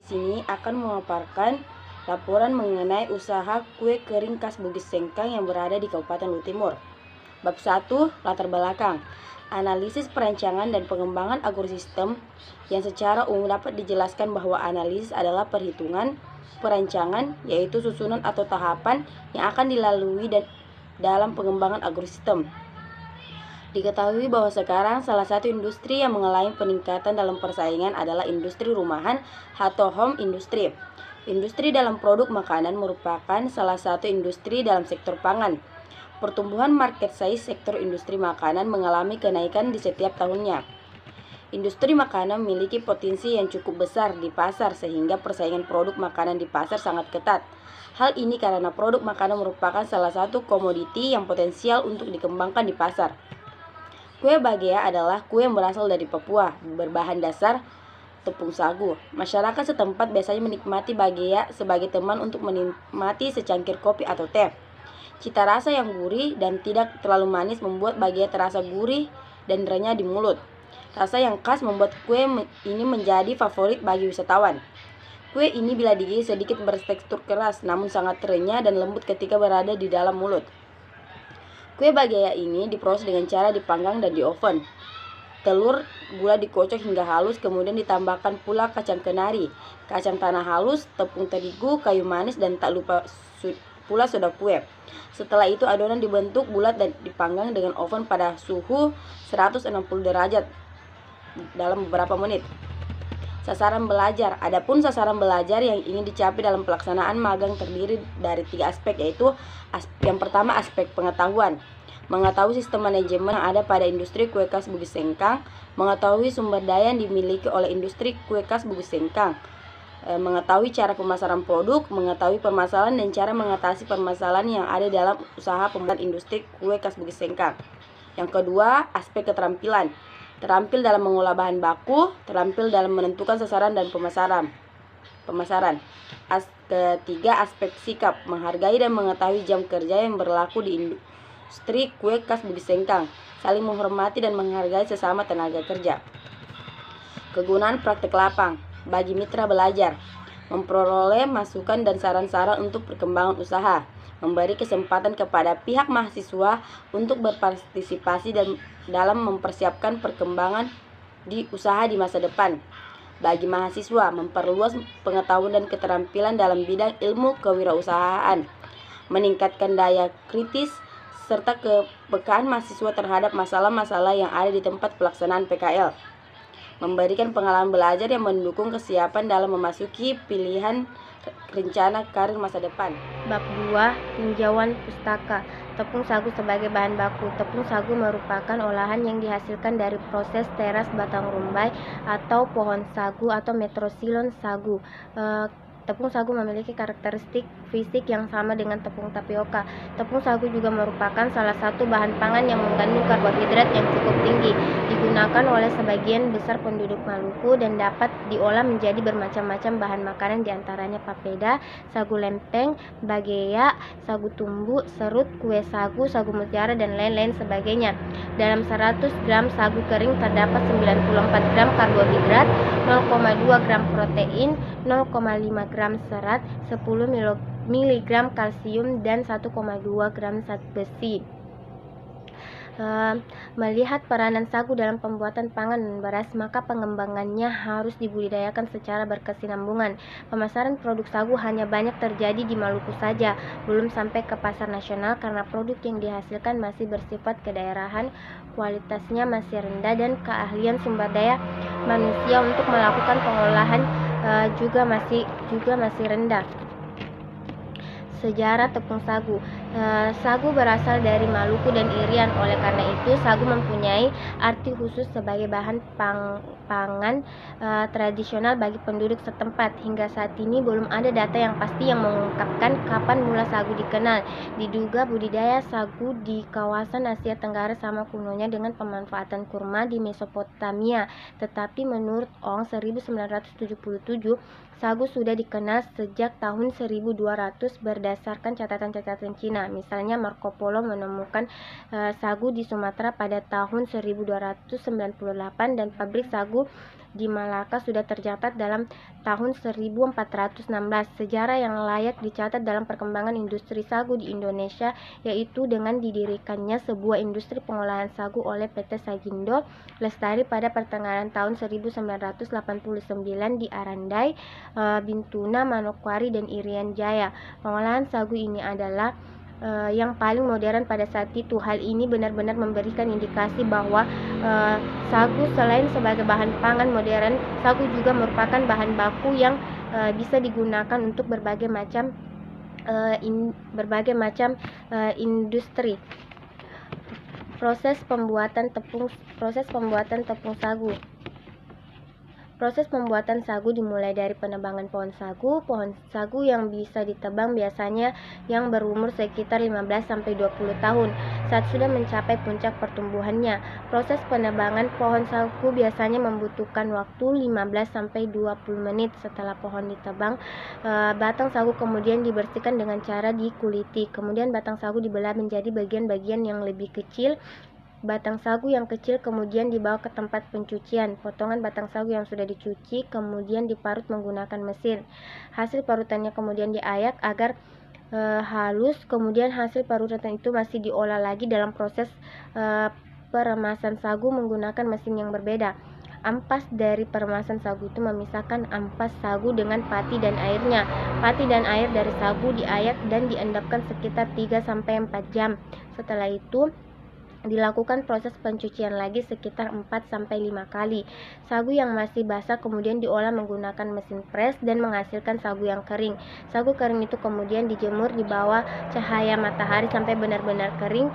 Sini akan memaparkan laporan mengenai usaha kue kering khas Bugis Sengkang yang berada di Kabupaten Luwu Timur. Bab 1, latar belakang. Analisis perancangan dan pengembangan agrosistem yang secara umum dapat dijelaskan bahwa analisis adalah perhitungan perancangan, yaitu susunan atau tahapan yang akan dilalui dalam pengembangan agrosistem. Diketahui bahwa sekarang salah satu industri yang mengalami peningkatan dalam persaingan adalah industri rumahan atau home industry. Industri dalam produk makanan merupakan salah satu industri dalam sektor pangan. Pertumbuhan market size sektor industri makanan mengalami kenaikan di setiap tahunnya. Industri makanan memiliki potensi yang cukup besar di pasar sehingga persaingan produk makanan di pasar sangat ketat. Hal ini karena produk makanan merupakan salah satu komoditi yang potensial untuk dikembangkan di pasar. Kue bagea adalah kue yang berasal dari Papua, berbahan dasar tepung sagu. Masyarakat setempat biasanya menikmati bagea sebagai teman untuk menikmati secangkir kopi atau teh. Cita rasa yang gurih dan tidak terlalu manis membuat bagea terasa gurih dan renyah di mulut. Rasa yang khas membuat kue ini menjadi favorit bagi wisatawan. Kue ini bila digigit sedikit bertekstur keras, namun sangat renyah dan lembut ketika berada di dalam mulut. Kue bagea ini diproses dengan cara dipanggang dan di oven. Telur, gula dikocok hingga halus, kemudian ditambahkan pula kacang kenari, kacang tanah halus, tepung terigu, kayu manis, dan tak lupa pula soda kue. Setelah itu adonan dibentuk bulat dan dipanggang dengan oven pada suhu 160 derajat dalam beberapa menit. Sasaran belajar. Adapun sasaran belajar yang ingin dicapai dalam pelaksanaan magang terdiri dari 3 aspek, yaitu yang pertama aspek pengetahuan, mengetahui sistem manajemen yang ada pada industri kue khas Bugis Sengkang, mengetahui sumber daya yang dimiliki oleh industri kue khas Bugis Sengkang, mengetahui cara pemasaran produk, mengetahui permasalahan dan cara mengatasi permasalahan yang ada dalam usaha pembuatan industri kue khas Bugis Sengkang. Yang kedua, aspek keterampilan, terampil dalam mengolah bahan baku, terampil dalam menentukan sasaran dan pemasaran. Ketiga, aspek sikap, menghargai dan mengetahui jam kerja yang berlaku di industri kue khas Bugis Sengkang, saling menghormati dan menghargai sesama tenaga kerja. Kegunaan praktek lapang bagi mitra belajar, memperoleh masukan dan saran-saran untuk perkembangan usaha, memberi kesempatan kepada pihak mahasiswa untuk berpartisipasi dalam mempersiapkan perkembangan di usaha di masa depan. Bagi mahasiswa, memperluas pengetahuan dan keterampilan dalam bidang ilmu kewirausahaan, meningkatkan daya kritis serta kepekaan mahasiswa terhadap masalah-masalah yang ada di tempat pelaksanaan PKL, memberikan pengalaman belajar yang mendukung kesiapan dalam memasuki pilihan rencana karir masa depan. Bab 2, tinjauan pustaka. Tepung sagu sebagai bahan baku. Tepung sagu merupakan olahan yang dihasilkan dari proses teras batang rumbai atau pohon sagu atau metrosilon sagu. Tepung sagu memiliki karakteristik fisik yang sama dengan tepung tapioka. Tepung sagu juga merupakan salah satu bahan pangan yang mengandung karbohidrat yang cukup tinggi. Digunakan oleh sebagian besar penduduk Maluku dan dapat diolah menjadi bermacam-macam bahan makanan, diantaranya papeda, sagu lempeng, bagea, sagu tumbu, serut, kue sagu, sagu mutiara, dan lain-lain sebagainya. Dalam 100 gram sagu kering terdapat 94 gram karbohidrat, 0,2 gram protein, 0,5 gram serat, 10 mg kalsium, dan 1,2 gram zat besi. Melihat peranan sagu dalam pembuatan pangan dan beras, maka pengembangannya harus dibudidayakan secara berkesinambungan. Pemasaran produk sagu hanya banyak terjadi di Maluku saja, belum sampai ke pasar nasional karena produk yang dihasilkan masih bersifat kedaerahan, kualitasnya masih rendah, dan keahlian sumber daya manusia untuk melakukan pengolahan juga masih rendah. Sejarah tepung sagu. Sagu berasal dari Maluku dan Irian. Oleh karena itu, sagu mempunyai arti khusus sebagai bahan pangan tradisional bagi penduduk setempat. Hingga saat ini belum ada data yang pasti yang mengungkapkan kapan mula sagu dikenal. Diduga budidaya sagu di kawasan Asia Tenggara sama kunonya dengan pemanfaatan kurma di Mesopotamia. Tetapi menurut Ong 1977, sagu sudah dikenal sejak tahun 1200 berdasarkan catatan-catatan Cina. Misalnya Marco Polo menemukan sagu di Sumatera pada tahun 1298 dan pabrik sagu di Malaka sudah tercatat dalam tahun 1416. Sejarah yang layak dicatat dalam perkembangan industri sagu di Indonesia yaitu dengan didirikannya sebuah industri pengolahan sagu oleh PT Sagindo Lestari pada pertengahan tahun 1989 di Arandai, Bintuna, Manokwari, dan Irian Jaya. Pengolahan sagu ini adalah yang paling modern pada saat itu. Hal ini benar-benar memberikan indikasi bahwa sagu selain sebagai bahan pangan modern, sagu juga merupakan bahan baku yang bisa digunakan untuk berbagai macam industri. Proses pembuatan tepung sagu. Proses pembuatan sagu dimulai dari penebangan pohon sagu. Pohon sagu yang bisa ditebang biasanya yang berumur sekitar 15-20 tahun saat sudah mencapai puncak pertumbuhannya. Proses penebangan pohon sagu biasanya membutuhkan waktu 15-20 menit. Setelah pohon ditebang, batang sagu kemudian dibersihkan dengan cara dikuliti. Kemudian batang sagu dibelah menjadi bagian-bagian yang lebih kecil. Batang sagu yang kecil kemudian dibawa ke tempat pencucian. Potongan batang sagu yang sudah dicuci kemudian diparut menggunakan mesin. Hasil parutannya kemudian diayak agar halus. Kemudian hasil parutan itu masih diolah lagi dalam proses peremasan sagu menggunakan mesin yang berbeda. Ampas dari peremasan sagu itu memisahkan ampas sagu dengan pati dan airnya. Pati dan air dari sagu diayak dan diendapkan sekitar 3-4 jam. Setelah itu dilakukan proses pencucian lagi sekitar 4-5 kali. Sagu yang masih basah kemudian diolah menggunakan mesin pres dan menghasilkan sagu yang kering. Sagu kering itu kemudian dijemur di bawah cahaya matahari sampai benar-benar kering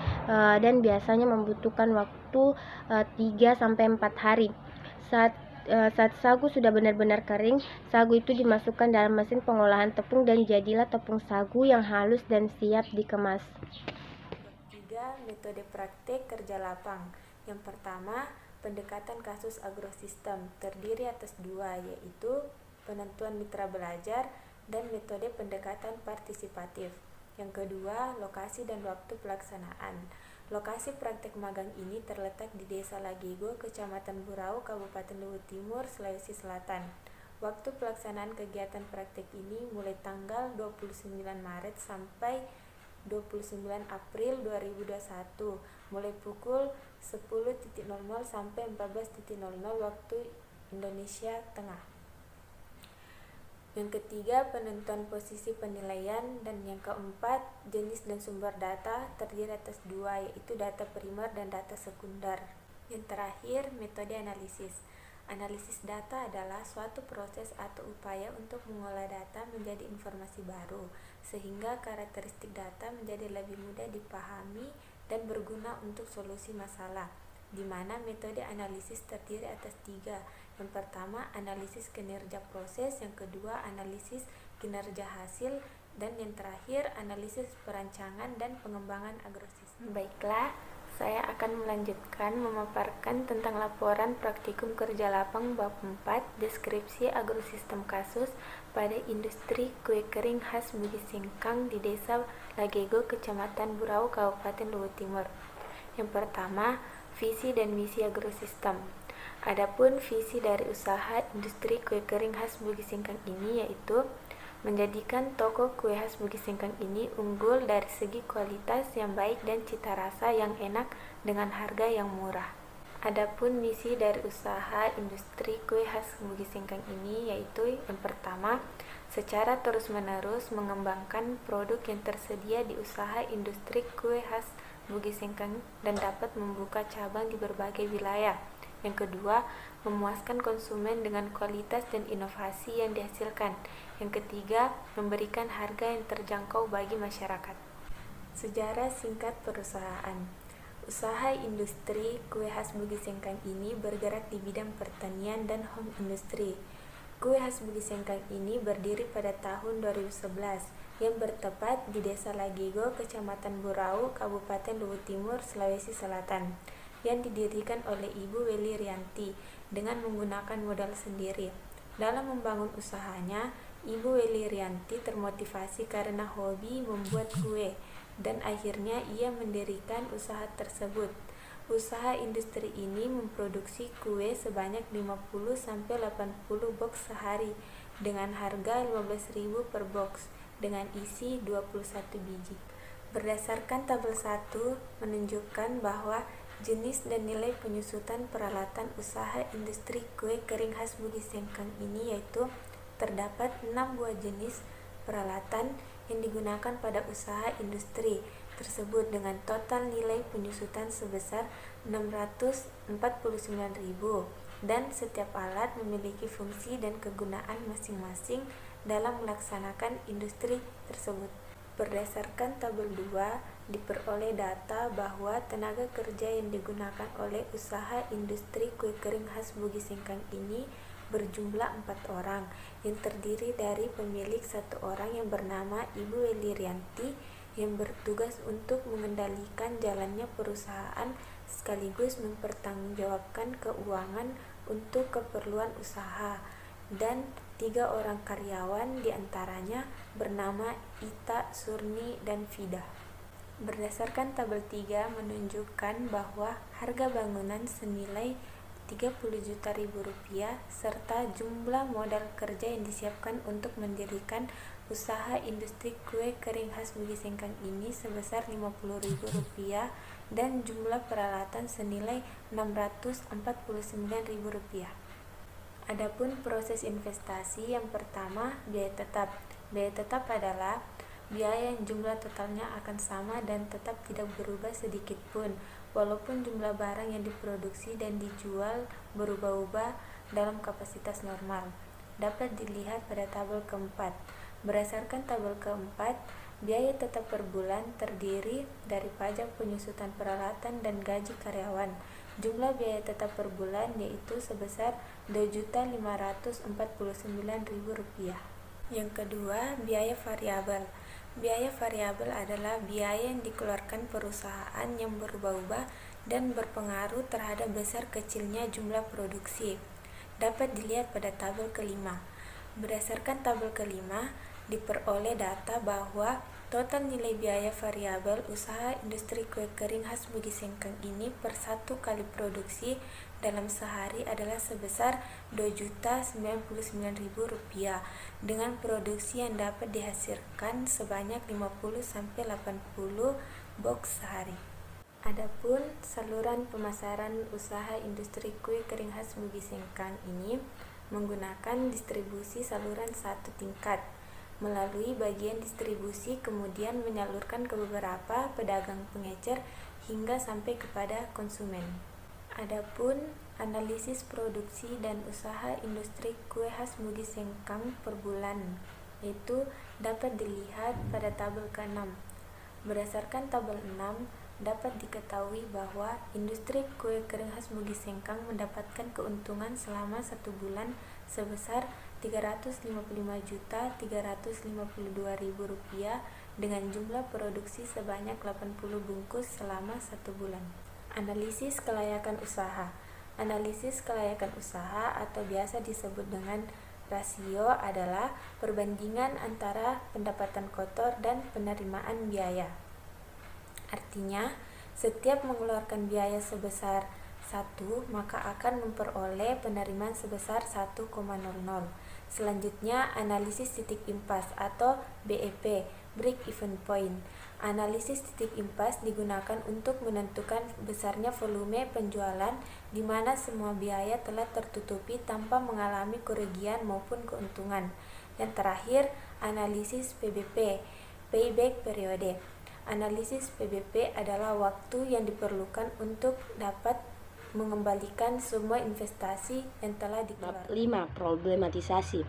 dan biasanya membutuhkan waktu 3-4 hari. Saat sagu sudah benar-benar kering, sagu itu dimasukkan dalam mesin pengolahan tepung dan jadilah tepung sagu yang halus dan siap dikemas. Metode praktek kerja lapang. Yang pertama, pendekatan kasus agrosistem terdiri atas dua, yaitu penentuan mitra belajar dan metode pendekatan partisipatif. Yang kedua, lokasi dan waktu pelaksanaan. Lokasi praktek magang ini terletak di Desa Lagego, Kecamatan Burau, Kabupaten Luhut Timur, Sulawesi Selatan. Waktu pelaksanaan kegiatan praktek ini mulai tanggal 29 Maret sampai 29 April 2021, mulai pukul 10.00 sampai 14.00 waktu Indonesia Tengah. Yang ketiga, penentuan posisi penilaian. Dan yang keempat, jenis dan sumber data terdiri atas dua, yaitu data primer dan data sekunder. Yang terakhir, metode analisis. Analisis data adalah suatu proses atau upaya untuk mengolah data menjadi informasi baru, sehingga karakteristik data menjadi lebih mudah dipahami dan berguna untuk solusi masalah, di mana metode analisis terdiri atas tiga. Yang pertama, analisis kinerja proses, yang kedua, analisis kinerja hasil, dan yang terakhir, analisis perancangan dan pengembangan agrosistem. Baiklah, saya akan melanjutkan memaparkan tentang laporan praktikum kerja lapang bab 4, deskripsi agrosistem kasus pada industri kue kering khas Bugis Singkang di Desa Lagego, Kecamatan Burau, Kabupaten Luhut Timur. Yang pertama, visi dan misi agrosistem. Adapun visi dari usaha industri kue kering khas Bugis Singkang ini yaitu menjadikan toko kue khas Bugis Singkang ini unggul dari segi kualitas yang baik dan cita rasa yang enak dengan harga yang murah. Adapun misi dari usaha industri kue khas Bugis Singkang ini yaitu yang pertama, secara terus-menerus mengembangkan produk yang tersedia di usaha industri kue khas Bugis Singkang dan dapat membuka cabang di berbagai wilayah. Yang kedua, memuaskan konsumen dengan kualitas dan inovasi yang dihasilkan. Yang ketiga, memberikan harga yang terjangkau bagi masyarakat. Sejarah singkat perusahaan. Usaha industri kue khas Bugis Singkang ini bergerak di bidang pertanian dan home industry. Kue khas Bugis Singkang ini berdiri pada tahun 2011 yang bertepat di Desa Lagego, Kecamatan Burau, Kabupaten Luhut Timur, Sulawesi Selatan, yang didirikan oleh Ibu Weli Rianti dengan menggunakan modal sendiri. Dalam membangun usahanya, Ibu Weli Rianti termotivasi karena hobi membuat kue dan akhirnya ia mendirikan usaha tersebut. Usaha industri ini memproduksi kue sebanyak 50-80 box sehari dengan harga 15.000 per box dengan isi 21 biji. Berdasarkan tabel 1 menunjukkan bahwa jenis dan nilai penyusutan peralatan usaha industri kue kering khas Bugis Sengkang ini yaitu terdapat 6 buah jenis peralatan yang digunakan pada usaha industri tersebut dengan total nilai penyusutan sebesar 649.000 dan setiap alat memiliki fungsi dan kegunaan masing-masing dalam melaksanakan industri tersebut. Berdasarkan tabel 2 diperoleh data bahwa tenaga kerja yang digunakan oleh usaha industri kue kering khas Bugis Sengkang ini berjumlah 4 orang yang terdiri dari pemilik 1 orang yang bernama Ibu Welirianti yang bertugas untuk mengendalikan jalannya perusahaan sekaligus mempertanggungjawabkan keuangan untuk keperluan usaha, dan 3 orang karyawan diantaranya bernama Ita, Surni, dan Fida. Berdasarkan tabel 3 menunjukkan bahwa harga bangunan senilai 30 juta rupiah serta jumlah modal kerja yang disiapkan untuk mendirikan usaha industri kue kering khas Bugis Sengkang ini sebesar 50.000 rupiah dan jumlah peralatan senilai 649.000 rupiah. Adapun proses investasi yang pertama, biaya tetap. Biaya tetap adalah biaya yang jumlah totalnya akan sama dan tetap tidak berubah sedikit pun, walaupun jumlah barang yang diproduksi dan dijual berubah-ubah dalam kapasitas normal. Dapat dilihat pada tabel keempat. Berdasarkan tabel keempat, biaya tetap per bulan terdiri dari pajak penyusutan peralatan dan gaji karyawan. Jumlah biaya tetap per bulan yaitu sebesar Rp2.549.000. Yang kedua, biaya variabel. Biaya variabel adalah biaya yang dikeluarkan perusahaan yang berubah-ubah dan berpengaruh terhadap besar kecilnya jumlah produksi. Dapat dilihat pada tabel kelima. Berdasarkan tabel kelima, diperoleh data bahwa total nilai biaya variabel usaha industri kue kering khas Bugis Sengkang ini per 1 kali produksi dalam sehari adalah sebesar Rp2.099.000 dengan produksi yang dapat dihasilkan sebanyak 50-80 box sehari. Adapun saluran pemasaran usaha industri kue kering khas Bugis Sengkang ini menggunakan distribusi saluran 1 tingkat. Melalui bagian distribusi kemudian menyalurkan ke beberapa pedagang pengecer hingga sampai kepada konsumen. Adapun analisis produksi dan usaha industri kue khas Bugis Sengkang per bulan itu dapat dilihat pada tabel ke-6. Berdasarkan tabel 6 dapat diketahui bahwa industri kue kering khas Bugis Sengkang mendapatkan keuntungan selama 1 bulan sebesar Rp355.352.000 dengan jumlah produksi sebanyak 80 bungkus selama 1 bulan. Analisis kelayakan usaha. Analisis kelayakan usaha atau biasa disebut dengan rasio adalah perbandingan antara pendapatan kotor dan penerimaan biaya. Artinya, setiap mengeluarkan biaya sebesar 1, maka akan memperoleh penerimaan sebesar 1,00. Selanjutnya, analisis titik impas atau BEP, break even point. Analisis titik impas digunakan untuk menentukan besarnya volume penjualan di mana semua biaya telah tertutupi tanpa mengalami kerugian maupun keuntungan. Yang terakhir, analisis PBP, payback period. Analisis PBP adalah waktu yang diperlukan untuk dapat mengembalikan semua investasi yang telah dikeluarkan. 5. Problematisasi.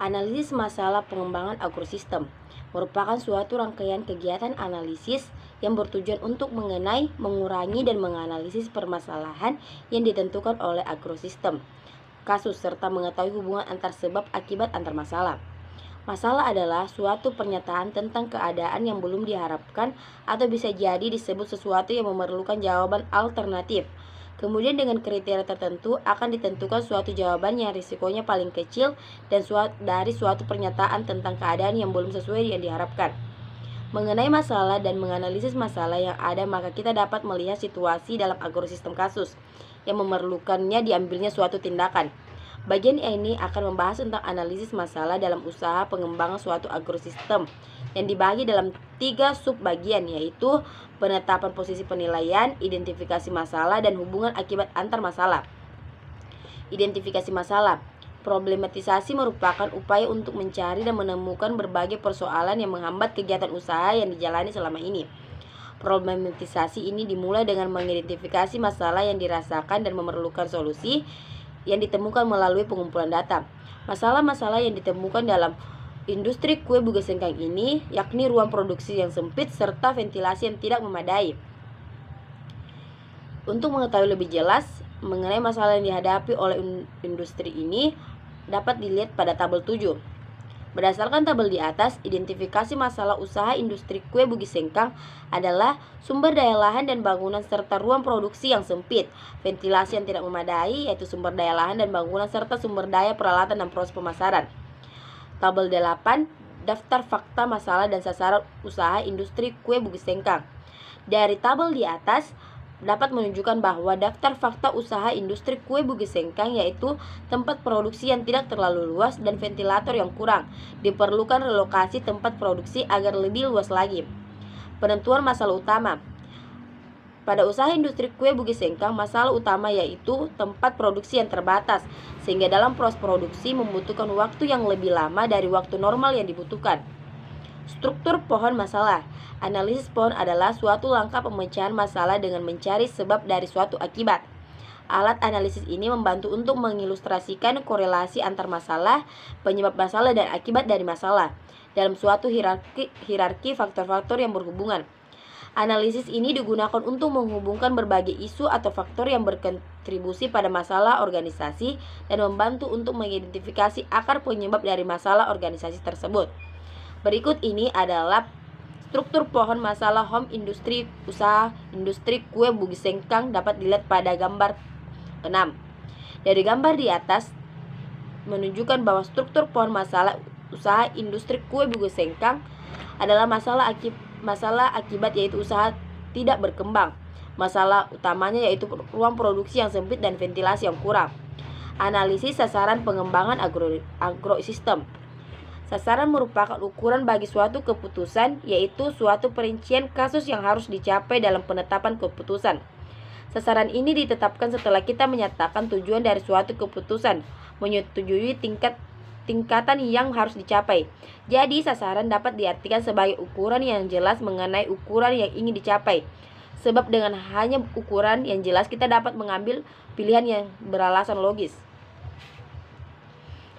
Analisis masalah pengembangan agrosistem merupakan suatu rangkaian kegiatan analisis yang bertujuan untuk mengenai, mengurangi, dan menganalisis permasalahan yang ditentukan oleh agrosistem, kasus, serta mengetahui hubungan antar sebab akibat antar masalah. Masalah adalah suatu pernyataan tentang keadaan yang belum diharapkan atau bisa jadi disebut sesuatu yang memerlukan jawaban alternatif. Kemudian dengan kriteria tertentu akan ditentukan suatu jawaban yang risikonya paling kecil dan dari suatu pernyataan tentang keadaan yang belum sesuai yang diharapkan. Mengenai masalah dan menganalisis masalah yang ada, maka kita dapat melihat situasi dalam agrosistem kasus yang memerlukannya diambilnya suatu tindakan. Bagian ini akan membahas tentang analisis masalah dalam usaha pengembangan suatu agrosistem yang dibagi dalam 3 subbagian, yaitu penetapan posisi penilaian, identifikasi masalah, dan hubungan akibat antar masalah. Identifikasi masalah. Problematisasi merupakan upaya untuk mencari dan menemukan berbagai persoalan yang menghambat kegiatan usaha yang dijalani selama ini. Problematisasi ini dimulai dengan mengidentifikasi masalah yang dirasakan dan memerlukan solusi yang ditemukan melalui pengumpulan data. Masalah-masalah yang ditemukan dalam industri kue Bugis Sengkang ini yakni ruang produksi yang sempit serta ventilasi yang tidak memadai. Untuk mengetahui lebih jelas mengenai masalah yang dihadapi oleh industri ini dapat dilihat pada tabel 7. Berdasarkan tabel di atas, identifikasi masalah usaha industri kue Bugis Sengkang adalah sumber daya lahan dan bangunan serta ruang produksi yang sempit, ventilasi yang tidak memadai yaitu sumber daya lahan dan bangunan serta sumber daya peralatan dan proses pemasaran. Tabel 8, daftar fakta masalah dan sasaran usaha industri kue Bugis Sengkang. Dari tabel di atas dapat menunjukkan bahwa daftar fakta usaha industri kue Bugis Sengkang yaitu tempat produksi yang tidak terlalu luas dan ventilator yang kurang. Diperlukan relokasi tempat produksi agar lebih luas lagi. Penentuan masalah utama. Pada usaha industri kue Bugis Sengkang, masalah utama yaitu tempat produksi yang terbatas, sehingga dalam proses produksi membutuhkan waktu yang lebih lama dari waktu normal yang dibutuhkan. Struktur pohon masalah. Analisis pohon adalah suatu langkah pemecahan masalah dengan mencari sebab dari suatu akibat. Alat analisis ini membantu untuk mengilustrasikan korelasi antar masalah, penyebab masalah, dan akibat dari masalah dalam suatu hierarki faktor-faktor yang berhubungan. Analisis ini digunakan untuk menghubungkan berbagai isu atau faktor yang berkontribusi pada masalah organisasi dan membantu untuk mengidentifikasi akar penyebab dari masalah organisasi tersebut. Berikut ini adalah struktur pohon masalah home industri usaha industri kue Bugis Sengkang dapat dilihat pada gambar 6. Dari gambar di atas menunjukkan bahwa struktur pohon masalah usaha industri kue Bugis Sengkang adalah masalah akibat yaitu usaha tidak berkembang. Masalah utamanya yaitu ruang produksi yang sempit dan ventilasi yang kurang. Analisis sasaran pengembangan agrosistem. Sasaran merupakan ukuran bagi suatu keputusan, yaitu suatu perincian kasus yang harus dicapai dalam penetapan keputusan. Sasaran ini ditetapkan setelah kita menyatakan tujuan dari suatu keputusan, menyetujui tingkatan yang harus dicapai. Jadi, sasaran dapat diartikan sebagai ukuran yang jelas mengenai ukuran yang ingin dicapai. Sebab dengan hanya ukuran yang jelas kita dapat mengambil pilihan yang beralasan logis.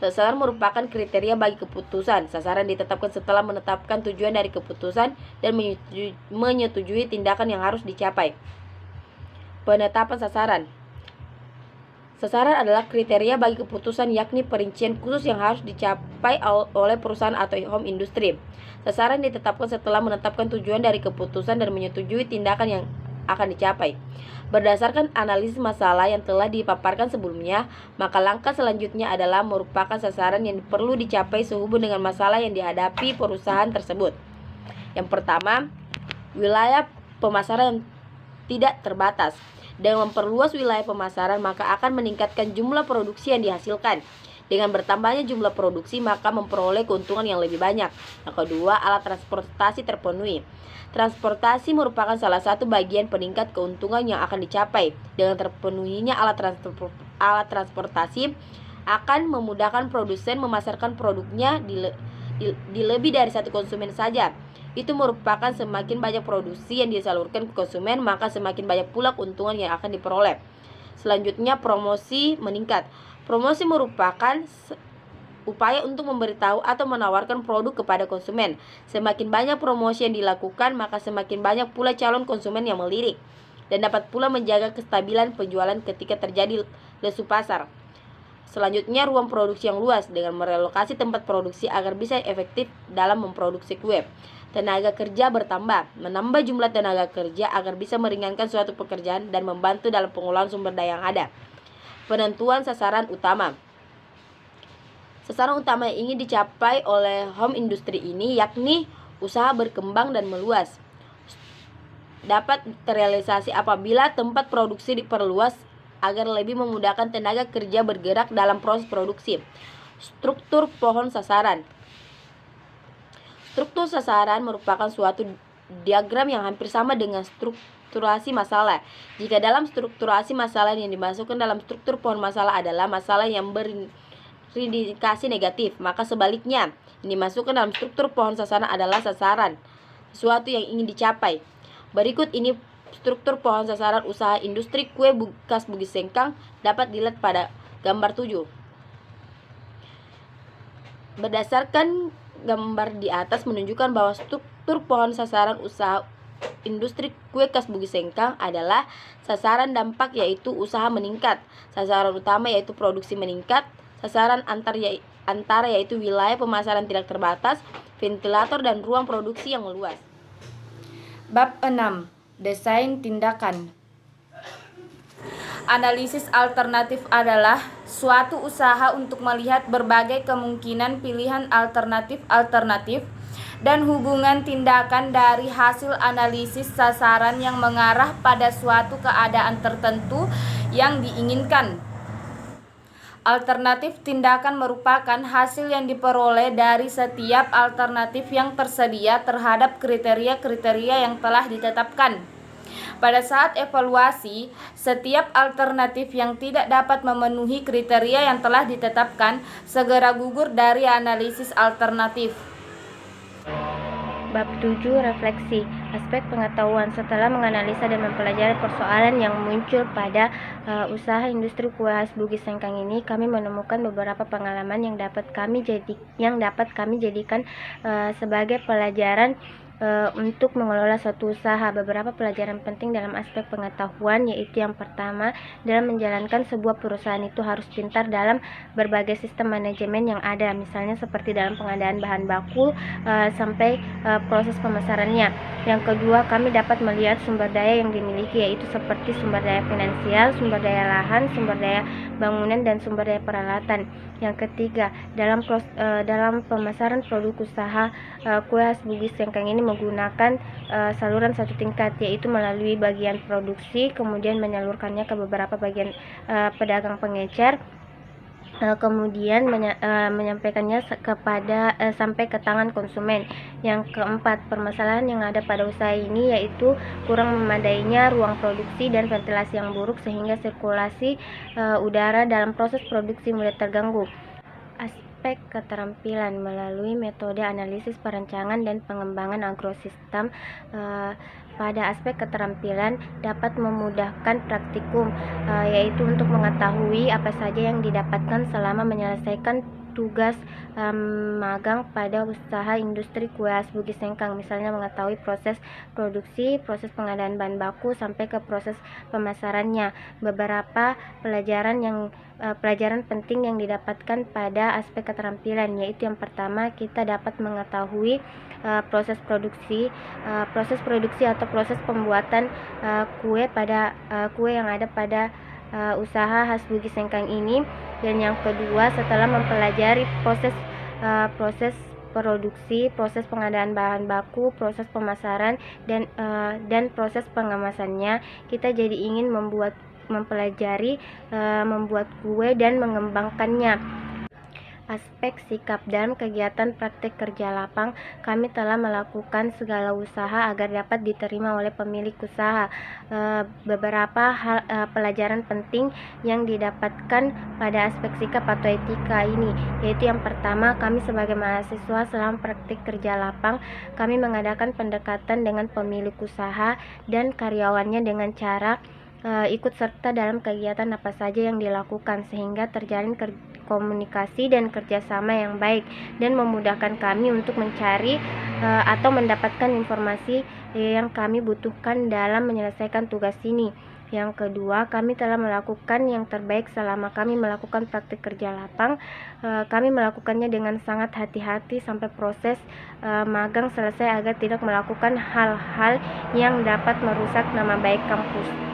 Sasaran merupakan kriteria bagi keputusan. Sasaran ditetapkan setelah menetapkan tujuan dari keputusan dan menyetujui tindakan yang harus dicapai. Penetapan sasaran. Sasaran adalah kriteria bagi keputusan yakni perincian khusus yang harus dicapai oleh perusahaan atau home industry. Sasaran ditetapkan setelah menetapkan tujuan dari keputusan dan menyetujui tindakan yang akan dicapai. Berdasarkan analisis masalah yang telah dipaparkan sebelumnya, maka langkah selanjutnya adalah merupakan sasaran yang perlu dicapai sehubung dengan masalah yang dihadapi perusahaan tersebut. Yang pertama, wilayah pemasaran yang tidak terbatas. Dengan memperluas wilayah pemasaran, maka akan meningkatkan jumlah produksi yang dihasilkan. Dengan bertambahnya jumlah produksi, maka memperoleh keuntungan yang lebih banyak. Yang kedua, alat transportasi terpenuhi. Transportasi merupakan salah satu bagian peningkat keuntungan yang akan dicapai. Dengan terpenuhinya alat transportasi akan memudahkan produsen memasarkan produknya di lebih dari satu konsumen saja. Itu merupakan semakin banyak produksi yang disalurkan ke konsumen, maka semakin banyak pula keuntungan yang akan diperoleh. Selanjutnya, promosi meningkat. Promosi merupakan upaya untuk memberitahu atau menawarkan produk kepada konsumen. Semakin banyak promosi yang dilakukan, maka semakin banyak pula calon konsumen yang melirik dan dapat pula menjaga kestabilan penjualan ketika terjadi lesu pasar. Selanjutnya, ruang produksi yang luas dengan merelokasi tempat produksi agar bisa efektif dalam memproduksi kue. Tenaga kerja bertambah. Menambah jumlah tenaga kerja agar bisa meringankan suatu pekerjaan dan membantu dalam pengolahan sumber daya yang ada. Penentuan sasaran utama. Sasaran utama yang ingin dicapai oleh home industry ini yakni usaha berkembang dan meluas. Dapat terrealisasi apabila tempat produksi diperluas agar lebih memudahkan tenaga kerja bergerak dalam proses produksi. Struktur pohon sasaran. Struktur sasaran merupakan suatu diagram yang hampir sama dengan strukturasi masalah. Jika dalam strukturasi masalah yang dimasukkan dalam struktur pohon masalah adalah masalah yang berindikasi negatif, maka sebaliknya yang dimasukkan dalam struktur pohon sasaran adalah sasaran, sesuatu yang ingin dicapai. Berikut ini struktur pohon sasaran usaha industri kue khas Bugis Sengkang dapat dilihat pada gambar 7. Berdasarkan gambar di atas menunjukkan bahwa struktur pohon sasaran usaha industri kue khas Bugis Sengkang adalah sasaran dampak yaitu usaha meningkat, sasaran utama yaitu produksi meningkat, sasaran antara yaitu wilayah pemasaran tidak terbatas, ventilator dan ruang produksi yang meluas. Bab 6. Desain tindakan. Analisis alternatif adalah suatu usaha untuk melihat berbagai kemungkinan pilihan alternatif dan hubungan tindakan dari hasil analisis sasaran yang mengarah pada suatu keadaan tertentu yang diinginkan. Alternatif tindakan merupakan hasil yang diperoleh dari setiap alternatif yang tersedia terhadap kriteria-kriteria yang telah ditetapkan. Pada saat evaluasi, setiap alternatif yang tidak dapat memenuhi kriteria yang telah ditetapkan segera gugur dari analisis alternatif. Bab 7. Refleksi. Aspek pengetahuan. Setelah menganalisa dan mempelajari persoalan yang muncul pada usaha industri kue khas Bugis Sengkang ini, kami menemukan beberapa pengalaman yang dapat kami jadikan sebagai pelajaran untuk mengelola suatu usaha. Beberapa pelajaran penting dalam aspek pengetahuan yaitu yang pertama, dalam menjalankan sebuah perusahaan itu harus pintar dalam berbagai sistem manajemen yang ada, misalnya seperti dalam pengadaan bahan baku sampai proses pemasarannya. Yang kedua, kami dapat melihat sumber daya yang dimiliki yaitu seperti sumber daya finansial, sumber daya lahan, sumber daya bangunan, dan sumber daya peralatan. Yang ketiga, dalam pemasaran produk usaha kue khas Bugis Sengkang ini menggunakan saluran satu tingkat, yaitu melalui bagian produksi, kemudian menyalurkannya ke beberapa bagian pedagang pengecer, kemudian menyampaikannya sampai ke tangan konsumen. Yang keempat, permasalahan yang ada pada usaha ini yaitu kurang memadainya ruang produksi dan ventilasi yang buruk sehingga sirkulasi udara dalam proses produksi mulai terganggu. Aspek keterampilan melalui metode analisis perencanaan dan pengembangan agrosistem. Pada aspek keterampilan dapat memudahkan praktikum, yaitu untuk mengetahui apa saja yang didapatkan selama menyelesaikan tugas magang pada usaha industri kue khas Bugis Sengkang, misalnya mengetahui proses produksi, proses pengadaan bahan baku sampai ke proses pemasarannya. Beberapa pelajaran penting yang didapatkan pada aspek keterampilan yaitu yang pertama, kita dapat mengetahui proses produksi atau proses pembuatan kue yang ada pada usaha khas Bugis Sengkang ini. Dan yang kedua, setelah mempelajari proses produksi, proses pengadaan bahan baku, proses pemasaran, dan proses pengemasannya, kita jadi ingin mempelajari membuat kue dan mengembangkannya. Aspek sikap dalam kegiatan praktik kerja lapang, kami telah melakukan segala usaha agar dapat diterima oleh pemilik usaha. Beberapa pelajaran penting yang didapatkan pada aspek sikap atau etika ini, yaitu yang pertama, kami sebagai mahasiswa selama praktik kerja lapang, kami mengadakan pendekatan dengan pemilik usaha dan karyawannya dengan cara ikut serta dalam kegiatan apa saja yang dilakukan sehingga terjalin komunikasi dan kerjasama yang baik dan memudahkan kami untuk mencari atau mendapatkan informasi yang kami butuhkan dalam menyelesaikan tugas ini. Yang kedua, kami telah melakukan yang terbaik selama kami melakukan praktik kerja lapang. Kami melakukannya dengan sangat hati-hati sampai proses magang selesai agar tidak melakukan hal-hal yang dapat merusak nama baik kampus.